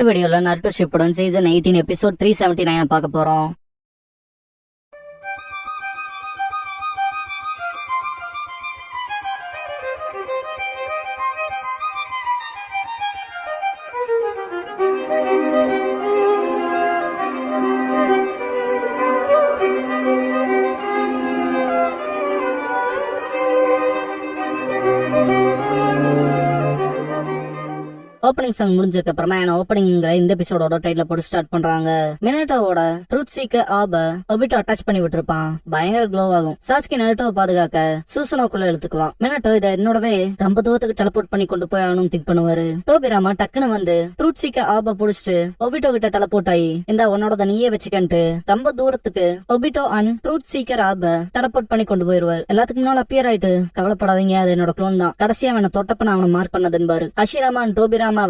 வீடியோல Naruto Shippuden season 18 episode 379 பார்க்க போறோம். ஓப்பனிங் சாங் முடிஞ்சதுக்கு அப்புறமா ஓப்பனிங்கிற இந்த எபிசோடோட டைட்டில் போட்டு ஸ்டார்ட் பண்றாங்க. மினாட்டோவோட ட்ரூத் சீக்கர் ஆப ஒபிட்டோ அட்டாச் பண்ணி விட்டுருப்பான். பயங்கர க்ளோ ஆகும். சாஸ்கி நருட்டோவை பாதுகாக்க சூசனோக்குள்ள எடுத்துக்குவான். மினாட்டோ இதை என்னோடவே ரொம்ப தூரத்துக்கு டெலபோர்ட் பண்ணி கொண்டு போய் ஆகணும்னு திங்க் பண்ணுவாரு. டோபிராமா டக்குன்னு வந்து ட்ரூத் சீக்கர் ஆப புடிச்சிட்டு ஒபிட்டோ கிட்ட டெலபோர்ட் ஆகி இந்த உன்னோட நீயே வச்சுக்கன்ட்டு ரொம்ப தூரத்துக்கு ஒபிட்டோ அண்ட் ட்ரூத் சீக்கர் ஆப டெலபோர்ட் பண்ணி கொண்டு போயிருவாரு. எல்லாத்துக்கு முன்னால அப்பியர் ஆயிட்டு கவலைப்படாதீங்க, அது என்னோட க்ளோன் தான். கடைசியா அவனை தொட்டப்ப அவனை மார்க் பண்ணதுன்னு ஹஷிராமா அண்ட் டோபிராமா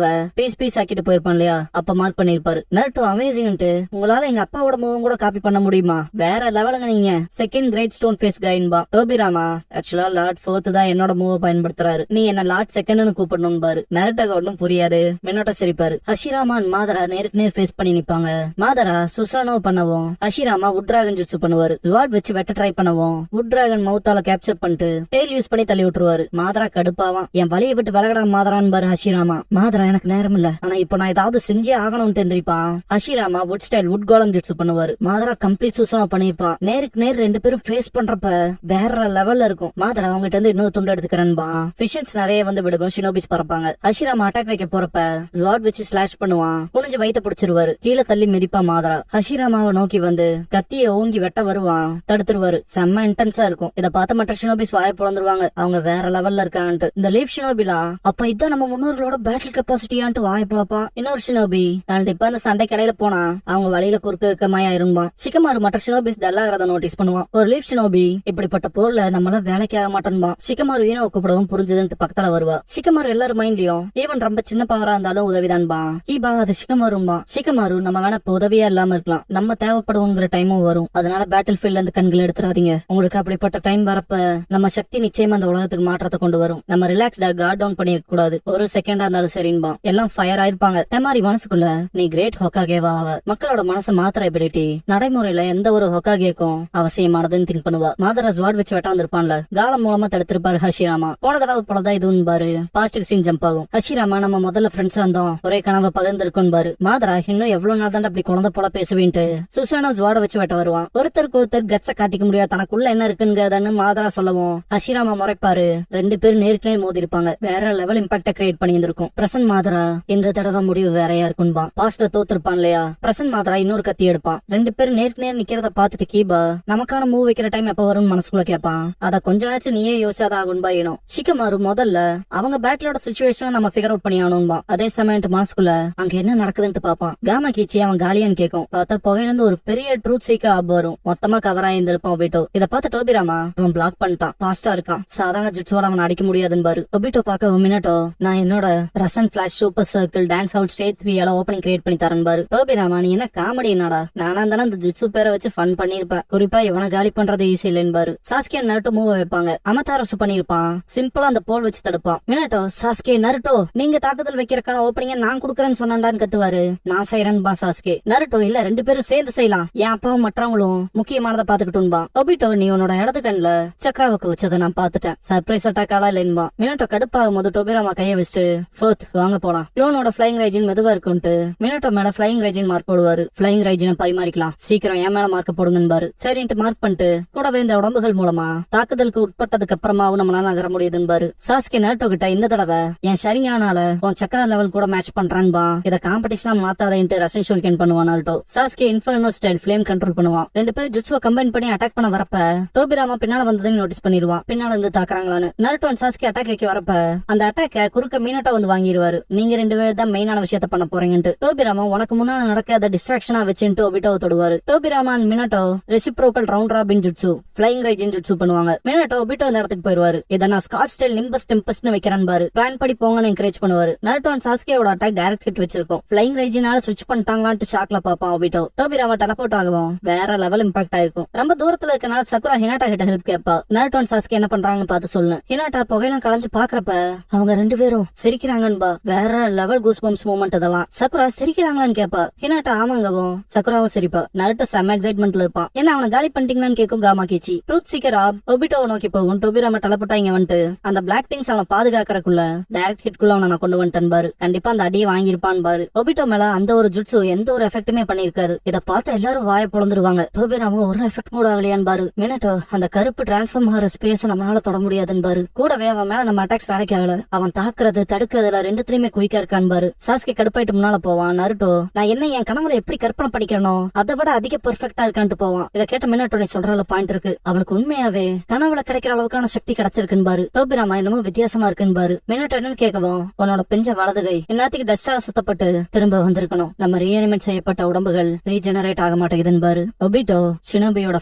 பீஸ் ஆக்கிட்டு போயிருப்பான் இல்லையா, அப்ப மார்க் பண்ணிருப்பாரு. நருட்டோ அமேசிங்ட்டு உங்களால எங்க அப்பாவோட மூவம் கூட காப்பி பண்ண முடியுமா, வேற லெவலுங்க நீங்க, செகண்ட் கிரேட் ஸ்டோன் ஃபேஸ் கைன்பா. டோபிராமா ஆக்சுவலா லார்ட் 4th தான் என்னோட மூவ பயன்படுத்துறாரு, நீ என்ன லார்ட் 2ன்னு கூப்பிடணும் பாரு. நருட்டோக்கு ஒன்னும் புரியாது. மினோட்டோ சிரிப்பாரு. ஹஷிராமா மாதரா நேருக்கு நேர் ஃபேஸ் பண்ணி நிப்பாங்க. மாதரா சுசானோ பண்ணவும் ஹஷிராமா வுட் டிராகன் ஜுட்சு பண்ணுவாரு. ஜுவாட் வச்சு வெட்ட ட்ரை பண்ணவும் வுட் டிராகன் மவுத்தால கேப்சர் பண்ணிட்டு டெய்ல் யூஸ் பண்ணி தள்ளி விட்டுருவாரு. மாதரா கடுப்பாவான். என் வழியை விட்டு விலகடா மாதரான்னு பாரு ஹஷிராமா. மாதரா எனக்கு நேரம் இல்ல, ஆனா இப்ப நான் ஏதாவது செஞ்சே ஆகணும்னு தெரிஞ்சிருப்பான். ஹஷிராமா வுட் ஸ்டைல் வுட் கோலம் ஜுட்சு பண்ணுவாரு. மாதரா கம்ப்ளீட் சூசனா பண்ணிருப்பான். நேருக்கு நேர் ரெண்டு பேரும் ஃபேஸ் பண்றப்ப வேற லெவல்ல இருக்கும். மாதரா அவங்ககிட்ட இருந்து இன்னொரு துண்டு எடுத்துக்கிறேன்பா. ஃபிஷன்ஸ் நிறைய வந்து விடுக்கும். ஷினோபிஸ் பறப்பாங்க. ஹஷிராமா அட்டாக் வைக்க போறப்ப ஜுவாட் வச்சு ஸ்லாஷ் பண்ணுவான். குனிஞ்சு வயிற்ற பிடிச்சிருவாரு. கீழே தள்ளி மிதிப்பா மாதரா. ஹஷிராமாவை நோக்கி வந்து கத்திய ஓங்கி வெட்ட வருவான். தடுத்துருவாரு. செம்ம இன்டென்ஸா இருக்கும். இதை பார்த்த மற்ற ஷினோபிஸ் வாய பிளந்துருவாங்க. அவங்க வேற லெவல்ல இருக்கான்ட்டு. இந்த லீஃப் ஷினோபிலாம் அப்ப இதான் நம்ம முன்னோர்களோட பேட்டில் கெப்பாசிட்டியான்ட்டு வாய போலப்பா. இன்னொரு ஷினோபி இப்ப அந்த சண்டை கடையில போனா அவங்க வழியில குறுக்க மாயிருப்பான். சிக்கமாரு மற்ற ஷினோபிஸ் டல்லாகிறத நோட்டீஸ் பண்ணுவான். ஒரு லீஃப் ஷினோபி இப்படிப்பட்ட போர்ல நம்மள வேலைக்கு ஆக மாட்டேன்பான். சிக்கமாரு ஈனோ கூப்பிடவும் புரிஞ்சதுன்ட்டு பக்கத்துல வருவா. சிக்கமாரு எல்லாரும் மைண்ட்லயும் ஈவன் ரொம்ப சின்ன பவரா இருந்தாலும் உதவிதான்பா. ஈபா அது சிக்கமாரும்பா. சிக்கமாரு நம்ம வேணா இப்ப உதவியா இல்லாம இருக்கலாம், நம்ம தேவைப்படுவோங்கிற டைமும் வரும். அதனால பேட்டில் ஃபீல்ட்ல இருந்து கண்களை எடுத்துறாதீங்க. உங்களுக்கு அப்படிப்பட்ட டைம் வரப்ப நம்ம சக்தி நிச்சயமா அந்த உலகத்துக்கு மாற்றத்தை கொண்டு வரும். நம்ம ரிலாக்ஸ்டா கார்ட் டவுன் பண்ணிருக்க கூடாது. ஒரு செகண்டா இருந்தாலும் சரின்பா. எல்லாம் ஃபயர் ஆயிருப்பாங்க. டெமாரி மனசுக்குள்ள நீ கிரேட் ஹொக்காகேவா ஆவ. மக்களோட மனசை மாத்திர எபிலிட்டி நடைமுறையில எந்த ஒரு ஹொக்காகேக்கும் அவசியமானதுன்னு திங்க் பண்ணுவா. மாதராஜ் வார்டு வச்சு வெட்டாந்துருப்பான்ல, காலம் மூலமா தடுத்திருப்பாரு ஹஷிராமா. போன தடவை போலதான் இதுன்னு பாரு. பாஸ்டுக்கு சீன் ஜம்ப் ஆகும். ஹஷிராமா நம்ம முதல்ல ஃப்ரெண்ட்ஸ் வந்தோம், ஒரே கனவை பகிர்ந்துருக்கும் பாரு. மாதரா இன்னும் எவ்வளவு நாள் தான் அப்படி குழந்தை போல பேசுவீன்ட்டு சுசானோ வார்ட வச்சு வெட்ட வருவான். ஒருத்தருக்கு ஒருத்தர் கட்ஸ காட்டிக்க முடியாது தனக்குள்ள என்ன இருக்குன்னு மாதரா சொல்லவும் ஹஷிராமா முறைப்பாரு. ரெண்டு பேரும் நேருக்கு நேர் மோதி இருப்பாங்க. வேற லெவல் இம்பாக்ட கிரியேட் பண்ணி இருந்திருக்கும். பிரசன்ட் மாதரா இந்த தடவை முடிவு வேறையா இருக்கும்பா. பாஸ்ட்ல தோத்துருப்பான் இல்லையா, பிரசன்ட் மாதரா இன்னொரு கத்தி எடுப்பான். ரெண்டு பேரும் நேருக்கு நேர் நிக்கிறத பாத்துட்டு கீபா நமக்கான மூவ் வைக்கிற டைம் எப்ப வரும்னு மனசுக்குள்ள கேட்பான். அத கொஞ்ச நாச்சும் நீயே யோசிச்சாதான் ஆகும்பா. ஏனும் சிக்கமாரு முதல்ல அவங்க பேட்டிலோட சிச்சுவேஷன் நம்ம ஃபிகர் அவுட் பண்ணி ஆகணும்பா. அதே சமயம் மனசுக்குள்ள அங்க என்ன நடக்குதுன்னு பாப்பான். காமா கீச்சி அவன் காலியான்னு கேட்கும். பார்த்தா புகையிலிருந்து ஒரு பெரிய ட்ரூத் சீக்கர் ஆப் வரும். மொத்தமா கவர் ஆயிருந்திருப்பான் ஒபிட்டோ. இதை பார்த்து டோபிராமா அவன் பிளாக் பண்ணிட்டான். பாஸ்டா இருக்கான். சாதாரண ஜுட்ஸோட அவன் அடிக்க முடியாதுன்னு பாரு. ஒபிட்டோ பார்க்க மினட்டோ நான் என்னோட present flash super circle dance out stage 3 opening create பண்ணி தரேன் பாரு. டோபிராமா நீ என்ன காமெடி என்னடா, நானா தானே அந்த ஜுட்சு பேரை வச்சு ஃபன் பண்ணிருப்பேன். குறிப்பா இவனை காலி பண்றது ஈஸி இல்லைன்னு பாரு. சாஸ்கே நருட்டோ மூவ் வைப்பாங்க. அமதாரசு பண்ணிருப்பான். சிம்பிளா அந்த போல் வச்சு தடுப்பான். மினட்டோ சாஸ்கே நருட்டோ நீங்க தாக்குதல் வைக்கிறக்கான ஓப்பனிங்க நான் குடுக்கறேன்னு சொன்னான்னு கத்துவாரு. நான் செய்யறேன்பா சாஸ்கே. நருட்டோ இல்ல ரெண்டு பேரும் சேர்ந்து செய்யலாம், என் அப்பாவும் மற்றவங்களும் முக்கியமானதை பாத்துக்கிட்டும்பா. ஒபிட்டோ நீ உன்னோட இடது கண்ணுல சக்கராவுக்கு வச்சதை நான் பாத்துட்டேன், சர்ப்ரைஸ் அட்டாக்காலா இல்லைன்பா. மினட்டோ கடுப்பாகும் போது டோபிராமா கைய வச்சுட்டு ஃபோர்த் வாங்க போலாம். க்ளோனோட ஃபிளைங் ரைஜின் மெதுவா இருக்கும்ட்டு மினட்டோ மேல ஃபிளைங் ரைஜின் மார்க் போடுவாரு. ஃபிளைங் ரைஜினை பரிமாறிக்கலாம், சீக்கிரம் என் மேல மார்க் போடுங்கன்னு சரின்ட்டு மார்க் பண்ணிட்டு கூடவே இந்த உடம்புகள் மூலமா தாக்குதலுக்கு உட்பட்டதுக்கு அப்புறமாவும் நம்மளால நகர முடியுதுன்னு சாஸ்கே நருட்டோ கிட்ட இந்த தடவை என் சரிஞானால உன் சக்கரா லெவல் கூட மேட்ச் பண்றான்பா, இத காம்படிஷனா மாத்தாதேன்ட்டு ரசன் ஷோல்கன் பண்ணுவான் Naruto. Sasuke inferno style flame control பண்ணுவான். ரெண்டு பேரும் ஜுட்சுவை கம்பைன் பண்ணி அட்டாக் பண்ண வரப்ப டோபிராமா பின்னால வந்ததுன்னு நோட்டீஸ் பண்ணிடுவான். பின்னால இருந்து தாக்குறாங்களான்னு. நருட்டோ அண்ட் சாஸ்கே அட்டாக் வைக்க வரப்ப அந்த அட்டாக்க குறுக்க மினட்டோ வந்து வாங்கிடுவாரு. நீங்க ரெண்டு பேர் தான் மெயினான விஷயத்த பண்ண போறீங்கன்ட்டு. டோபிராமா உனக்கு முன்னால நடக்காத டிஸ்ட்ராக்ஷனா வச்சுட்டு ஒபிட்டோவை தொடுவாரு. Tobirama and Minato reciprocal round robin jutsu flying Raijin jutsu பண்ணுவாங்க. மினட்டோ ஒபிட்டோ அந்த இடத்துக்கு போயிருவாரு. இதை நான் ஸ்காட் ஸ்டைல் நிம்பஸ் டெம்பஸ்ட்னு வைக்கிறேன் பாரு, பிளான் படி போங்கன்னு என்கரேஜ் பண்ணுவாரு. நருட்டோ அண்ட் சாஸ்கேவோட அட்டாக் டைரக்ட் ஹிட் வச்சிருக்கும். ஃபிளைங் ரைஜினால ஸ்விட்ச் பண்ணிட்டாங்களான்ட்டு ஷாக்ல பாப்பான் ஒபிட்டோ. டோபிராமா டெலபோர்ட் ஆகும். வேற லெவல் இம்பாக்ட் ஆயிருக்கும். ரொம்ப தூரத்துல இருக்கனால சக்குரா ஹினாட்டா கிட்ட ஹெல்ப் கேட்பா. நருட்டோ அண்ட் சாஸ்கே என்ன பண்றாங்கன்னு பார்த்து சொல்லு. ஹினாட்டா புகையெல்லாம் கலைஞ்சு பாக்குறப்ப அவங்க ரெண்டு பேரும் சிரிக்கிறாங்கன்பா. வேற லெவல் கூஸ் பம்ப்ஸ் மூமெண்ட் இதெல்லாம். சக்குரா சிரிக்கிறாங்களான்னு கேப்பா. ஹினாட்டா ஆமாங்கவும். சக்குராவும் சிரிப்பா. நருட்டோ செம்ம எக்ஸைட்மெண்ட்ல இருப்பான். என்ன அவனை காலி பண்ணிட்டீங்களான்னு கேக்கும் காமா கீச்சி. ட்ரூத் சீக்கர் ஆப் ஒபிட்டோவை நோக்கி போகும். டோபிராம டலப்பட்டா இங்க வந்துட்டு அந்த பிளாக் திங்ஸ் அவனை பாதுகாக்கறக்குள்ள டைரக்ட் ஹிட்குள்ள அவனை நான் கொண்டு வந்துட்டேன் பாரு. கண்டிப்பா அந்த அடியை வாங்கியிருப்பான் பாரு. ஒபிட்டோ மேல அந்த ஒரு ஜுட்சு எந்த ஒரு எஃபெக்ட்டுமே பண்ணிருக்காது. இத பார்த்து எல்லாரும் வாய பொழந்துருவாங்க. டோபிராம ஒரு எஃபெக்ட் கூட ஆகலையான் பாரு. மினட்டோ அந்த கருப்பு டிரான்ஸ்ஃபார்ம் ஆகிற ஸ்பேஸ் நம்மளால தொட முடியாதுன்னு பாரு. கூடவே அவன் மேல நம்ம அட்டாக்ஸ் வேலைக்கு ஆகல. அவன் தாக்குறது தடுக்கிறதுல ரெண்டுத்திலயுமே குயிக்கா இருக்கான் பாரு. சாஸ்கே கடுப்பாயிட்டு முன்னால போவான். நருட்டோ நான் என்ன என் கனவுல எப்படி கற்பனை படிக்கிறனோ அதை விட அதிக பெர்ஃபெக்ட்டா இருக்கான்ட்டு போவான். இதை கேட்ட மினட்டோ நீ சொல்ற பாயிண்ட் இருக்கு. அவனுக்கு உண்மையாவே கனவுல கிடைக்கிற அளவுக்கான சக்தி கிடைச்சிருக்குன்னு பாரு. டோபிராமா என்னமோ வித்தியாசமா இருக்குன்னு பாரு. மினட்டோ என்னன்னு கேட்கவும் உன்னோட பெஞ்ச வலதுகை எல்லாத்துக்கும் டஸ்டால சுத்தப்பட்டு திரும்ப வந்திருக்கணும். நம்ம ரீஅனிமேட் செய்யப்பட்ட உடம்புகள் ரீஜெனரேட் ஆக மாட்டேங்குதுன்னு பாரு. ஒபிட்டோ ஷினோபியோட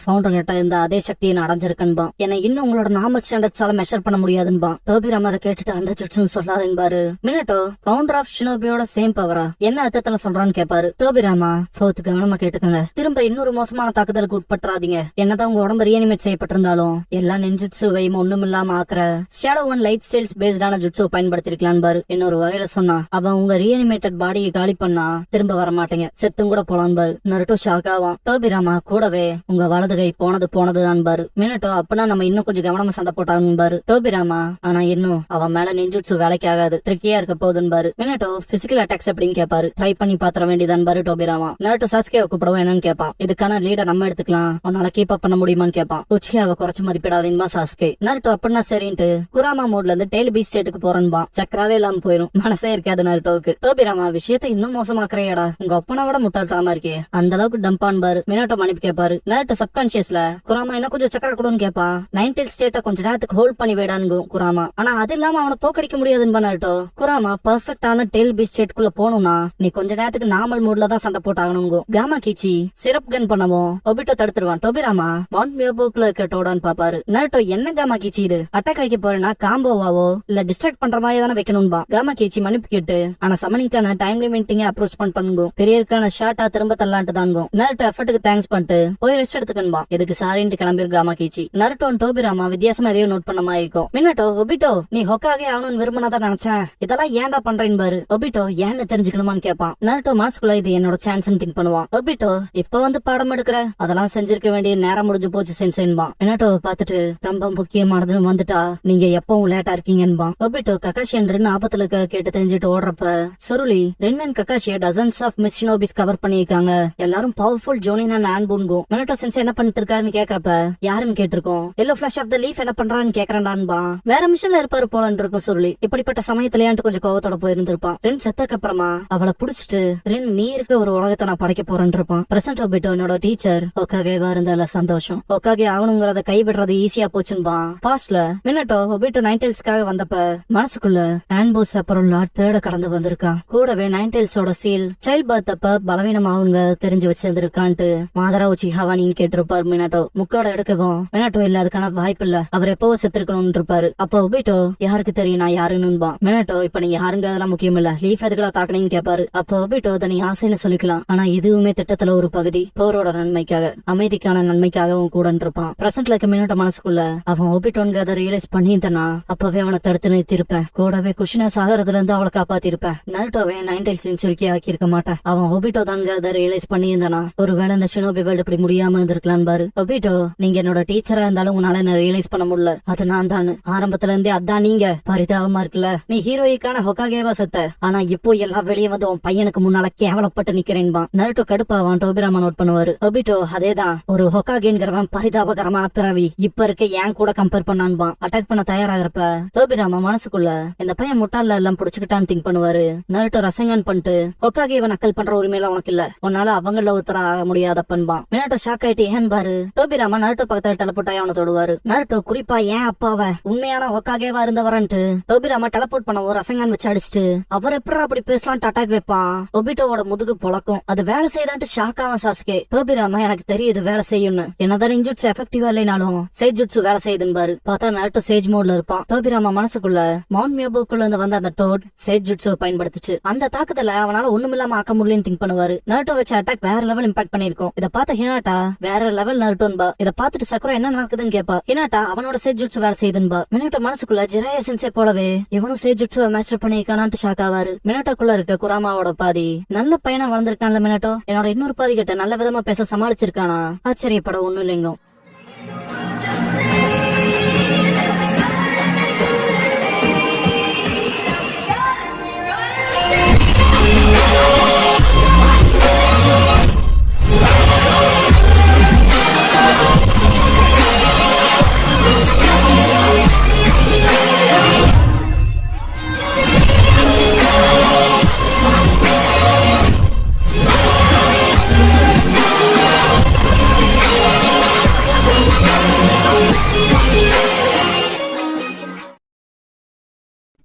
ஃபவுண்டர் கிட்ட இந்த அதே சக்தியை நான் அடைஞ்சிருக்கேன்பா. என்னை இன்னும் உங்களோட நார்மல் ஸ்டாண்டர்ட்ஸால மெஷர் பண்ண முடியாதுன்பா. டோபிராமா அதை கேட்டுட்டு அந்த சுற்றும் சொல்லாதுன்னு பாரு. மினட்டோ ஃபவுண்டர் ஆஃப் ஷினோபியோட சேம் பவரா என்ன அர்த்தத்துல சொல்றான்னு கேட்பாரு. டோபிராமா ஃபோர்த் கவனமா கேட்டுக்கங்க. திரும்ப இன்னொரு மோசமான தாக்குதலுக்கு உட்பட்டுறாதீங்க. என்னதான் உங்க உடம்பு ரீஅனிமேட் செய்யப்பட்டிருந்தாலும் எல்லா நெஞ்சுட்சுவையும் ஒண்ணும் இல்லாம ஆக்குற ஷேடோ ஒன் லைட் ஸ்டைல்ஸ் பேஸ்டான ஜுட்சுவை பயன்படுத்திருக்கலாம் பாரு. இன்னொரு வகையில சொன்னா அவன் உங்க ரீஅனிமேட்டட் பாடியை காலி பண்ணா திரும்ப வர மாட்டேங்க, செத்தும் கூட போலாம் பாரு. நருட்டோ ஷாக் ஆவான். டோபிராமா கூடவே உங்க வலது கை போனதுதான் பாரு. மினட்டோ அப்பனா நம்ம இன்னும் கொஞ்சம் கவனமா சண்டை போட்டாங்க பாரு. டோபிராமா ஆனா இன்னும் அவன் மேல நெஞ்சுட்சு வேலைக்கு ஆகாது, ட்ரிக்கியா இருக்க போகுதுன்னு பாரு. மினட்டோ பிசிக்கல் அட்டாக்ஸ் எப்படின்னு கேட்பாரு. ட்ரை பண்ணி பாத்திர வேண்டியதான் பாரு. டோபிராமா நருட்டோ சாஸ்கேவை கூப்பிடவும் என்னன்னு கேட்பான். இதுக்கான லீடர் நம்ம எடுத்துக்கலாம், உன்னால கீப் அப் பண்ண முடியுமான்னு கேட்பான். உச்சியாவை குறைச்சு மதிப்பிடாதீங்கமா சாஸ்கே. நருட்டோ அப்படின்னா சரின்ட்டு குராமா மோட்ல இருந்து டெய்லி பீச் ஸ்டேட்டுக்கு போறேன்பா. சக்கராவே இல்லாம போயிரும். மனசே இருக்காது நருட்டோவுக்கு. டோபிராமா விஷயத்தை இன்னும் மோசமாக்குறையாடா, உங்க அப்பனை விட முட்டாள்தனமா இருக்கே, அந்த அளவுக்கு டம்பான் பாரு. மினட்டோ மன்னிப்பு கேட்பாரு. நருட்டோ சப்கான்சியஸ்ல குராமா என்ன கொஞ்சம் சக்கர கொடுன்னு கேட்பான். நைன்டெல் ஸ்டேட்டை கொஞ்ச நேரத்துக்கு ஹோல்ட் பண்ணி விடானுங்க குராமா. ஆனா அது இல்லாம அவனை தோக்கடிக்க முடியாதுன்னு நருட்டோ. குராமா பர்ஃபெக்டான டெய்ல் பீச் ஸ்டேட்டுக்குள்ள போகணும்னா நீ கொஞ்ச நேரத்துக்கு நார்மல் மூட்ல தான் சண்டை போட்டாகணுங்க. காமா கீச்சி சிரப் கன் பண்ணவும் ஒபிட்டோ தடுத்துருவான். டோபிராமா மவுண்ட் மியோபோக்ல இருக்க டோடான்னு பாப்பாரு. நருட்டோ என்ன காமா கீச்சி இது அட்டாக் வைக்க போறேன்னா காம்போவாவோ இல்ல டிஸ்ட்ராக்ட் பண்ற மாதிரி தானே வைக்கணும்பா. காமா கீச்சி மன்னிப்பு கேட்டு ஆனா சமனிங்கான டைம் லிமிட்டிங்க அப்ரோச் பண்ணுங்க. பெரியருக்கான ஷார்ட்டா திரும்ப தள்ளான்ட்டு தாங்க. நருட்டோ எஃபர்ட்டுக்கு தேங்க்ஸ் பண்ணிட்டு போய் ரெஸ்ட் எடுத்துக்கணும்பா. இதுக்கு சாரின்ட்டு கிளம்பிரு காமா கீச்சி. நருட்டோ டோபிராமா வித்தியாசமா எதையோ நோட் பண்ண மாதிரி இருக்கும். மினட்டோ ஒபிட்டோ நீ ஹொக்காகே ஆகணும்னு விரும்பினதான் நினைச்சேன், இதெல்லாம் ஏன்டா பண்றேன்னு பாரு. ஒபிட்டோ ஏன்னு தெரிஞ்சுக்கணுமான்னு கேட்பான். நருட்டோ மனசுக்குள்ள இது என்னோட சான்ஸ் திங்க் பண்ணுவான். ஒபிட்டோ இப்ப வந்து பாடம் எடுக்கிற அதெல்லாம் செஞ்சிருக்க வேண்டிய நேரம் முடிஞ்சு போச்சு சென்சேன்பா. மினட்டோ பாத்துட்டு ரொம்ப முக்கியமானதுன்னு வந்துட்டா நீங்க எப்பவும் லேட்டா இருக்கீங்கன்பா. ஒபிட்டோ ககாஷியன் ரெண்டு ஆபத்துல கேட்டு தெரிஞ்சுட்டு ஓடுறப்ப சொருளி ரென்னன் ககாஷிய dozens of mist shinobis cover பண்ணிருக்காங்க. எல்லாரும் பவர்ஃபுல் ஜோனினா நான்புன்கோ. மினட்டோ சென்ஸ் என்ன பண்ணிட்டு இருக்காருன்னு கேக்குறப்ப யாருன்னு கேட்டிருக்கோம். எல்லோ ஃபிளாஷ் ஆஃப் த லீஃப் என்ன பண்றான்னு கேக்குறான்டான்பா. வேற மிஷன்ல இருப்பாரு போலன்னு இருக்கும் சொருளி. இப்படிப்பட்ட சமயத்திலேயான்ட்டு கொஞ்சம் கோவத்தோட போயிருந்திருப்பான். ரென் செத்தக்கு அப்புறமா அவளை புடிச்சிட்டு ரென் நீ இருக்க ஒரு உலகத்தை நான் படைக்க போறேன்னு இருப்பான். பிரசன்ட் ஒபிட்டோ என்னோட டீச்சர் ஒக்காகேவா இருந்தால சந்தோஷம். ஒக்காகே ஆகணுங்கிறத கைவிடுறது ஈஸியா போச்சுன்பா. பாஸ்ட்ல மினட்டோ ஒபிட்டோ நைன்டெல்ஸ்க்காக வந்தப்ப மனசுக்குள்ள ஆன்போஸ் அப்புறம் லார்ட் தேட கடந்து வந்திருக்கான். கூடவே நைன்டெல்ஸோட சீல் சைல்ட் பர்த் அப்ப பலவீனமாவுங்க தெரிஞ்சு வச்சிருந்திருக்கான்ட்டு மாதரா உச்சி ஹவானின்னு கேட்டிருப்பாரு. மினட்டோ முக்கோட எடுக்கவும் மினட்டோ இல்ல அதுக்கான வாய்ப்பு இல்ல, அவர் எப்பவோ செத்துருக்கணும்னு இருப்பாரு. அப்ப ஒபிட்டோ யாருக்கு தெரியும் நான் யாருன்னு. மினட்டோ இப்ப நீ யாருங்க அதெல்லாம் முக்கியம் இல்ல, லீஃப் எதுக்குடா தாக்கணும்னு கேட்பாரு. அப்ப ஒபிட்டோ நீ ஆசைன்னு சொல்லிக்கலாம், ஆனா இதுவுமே திட்டத்துல ஒரு பகுதி, போரோட நன்மைக்காக அமைதிக்கான நன்மைக்காகவும் கூட இருப்பான். பிரசன்ட்ல இருக்க மினட்டோ மனசுக்குள்ள அவன் ஒபிட்டோன்னு அதை ரியலைஸ் பண்ணியிருந்தனா அப்பவே அவனை தடுத்து நிறுத்திருப்பேன். கூடவே குஷினா சாகரதுல இருந்து அவளை காப்பாத்திருப்பேன். நருட்டோவை 9th செஞ்சுரிக்கு ஆக்கியிருக்க மாட்டேன். அவன் ஒபிட்டோ தாங்க அதை ரியலைஸ் பண்ணியிருந்தானா ஒருவேளை இந்த ஷினோபி வேர்ல்டு இப்படி முடியாம இருந்திருக்கலாம் பாரு. ஒபிட்டோ நீங்க என்னோட டீச்சரா இருந்தாலும் உன்னால என்ன ரியலைஸ் பண்ண முடியல, அது நான் தான் ஆரம்பத்துல இருந்தே. அதான் நீங்க பரிதாபமா இருக்குல்ல, நீ ஹீரோயிக்கான ஹொக்காகேவா செத்த, ஆனா இப்போ எல்லாம் வெளியே வந்து உன் பையனுக்கு முன்னால கேவலப்பட்டு நிக்கிறேன்பா. நருட்டோ கடுப்பாவான். டோபிராமா நோட் பண்ணுவாரு. ஒபிட்டோ அதேதான், ஒரு ஹொக்காகேங்கிறவன் பரிதாபகரமான பிறவி இப்ப இருக்க ஏன் கூட கம்பேர் பண்ணான்பா. அட்டாக் பண்ண தயாராகிறப்ப டோபிராமா மனசுக்குள்ள இந்த பையன் முட்டாள்ல எல்லாம் புடிச்சுக்கிட்டான்னு திங்க் பண்ணுவாரு. நருட்டோ ரசங்கன் பண்ணிட்டு ஹொக்காகேவை நக்கல் பண்ற உரிமையில உனக்கு இல்ல, உன்னால அவங்கள ஒருத்தர ஆக முடியாதப்பன்பா. மினட்டோ ஷாக் ஆயிட்டு ஏன் பாரு. டோபிராமா நருட்டோ பக்கத்துல டெலபோர்ட் அவனை தொடுவாரு. நருட்டோ குறிப்பா ஏன் அப்பாவ உண்மையான ஹொக்காகேவா இருந்தவரன்ட்டு டோபிராமா டெலபோர்ட் பண்ண ஒரு ரசங்கன் வச்சு அடிச்சுட்டு அவர் எப்படா அப்படி பேசலான்ட்டு அட்டாக் வைப்பான். ஒபிட்டோவோட முதுகு பொழக்கும். அது வேலை செய்தான்ட்டு ஷாக் ஆவான் சாஸ்கே. டோபிராமா எனக்கு தெரியுது வேலை செய்யும்னு, என்னதான் இன்ஜுட்ஸ் எஃபெக்டிவா இல்லைனாலும் சேஜ் ஜுட்சு வேலை செய்யுதுன்னு பாரு. பார்த்தா நருட்டோ சேஜ் மோட்ல இருப்பான். டோபிராமா மனசுக்குள்ள மவுண்ட் மியோபோக்குள்ள இருந்து வந்த அந்த டோட் சேஜ் ஜுட்சு பயன்படுத்துச்சு. அந்த தாக்குதல அவனால ஒண்ணுமில்லாம ஆக்க முடியலன்னு திங்க் பண்ணுவாரு. நருட்டோ வச்ச அட்டாக் வேற லெவல் இம்பாக்ட் பண்ணிருக்கும். இத பார்த்த ஹினாட்டா வேற லெவல் நருட்டோன்பா. இத பார்த்துட்டு சக்குரா என்ன நடக்குதுன்னு கேப்பா. ஹினாட்டா அவனோட சேஜ் ஜுட்சு வேலை செய்யுதுன்பா. மினட்டோ மனசுக்குள்ள ஜிராயா சென்சே போலவே இவனும் சேஜ் ஜுட்சுவை மாஸ்டர் பண்ணிருக்கானான்ட்டு ஷாக் ஆவாரு. மினட்டோக்குள்ள இருக்க குராமாவோட பாதி நல்ல பையனா வளர்ந்திருக்கான்ல மினட்டோ, என்னோட இன்னொரு பாதி கிட்ட நல்ல விதமா பேச சமாளிச்சிருக்கானா, ஆச்சரியப்பட ஒண்ணும் இல்லைங்க.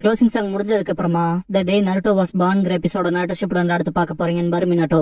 க்ளோசிங் சாங் முடிஞ்சதுக்கு அப்புறமா த டே நருட்டோ வாஸ் பார்ன்ங்கிற எபிசோட நாட்டோ ஷிப்புடன் அடுத்து பார்க்க போறீங்கன்னு பாரு மினட்டோ.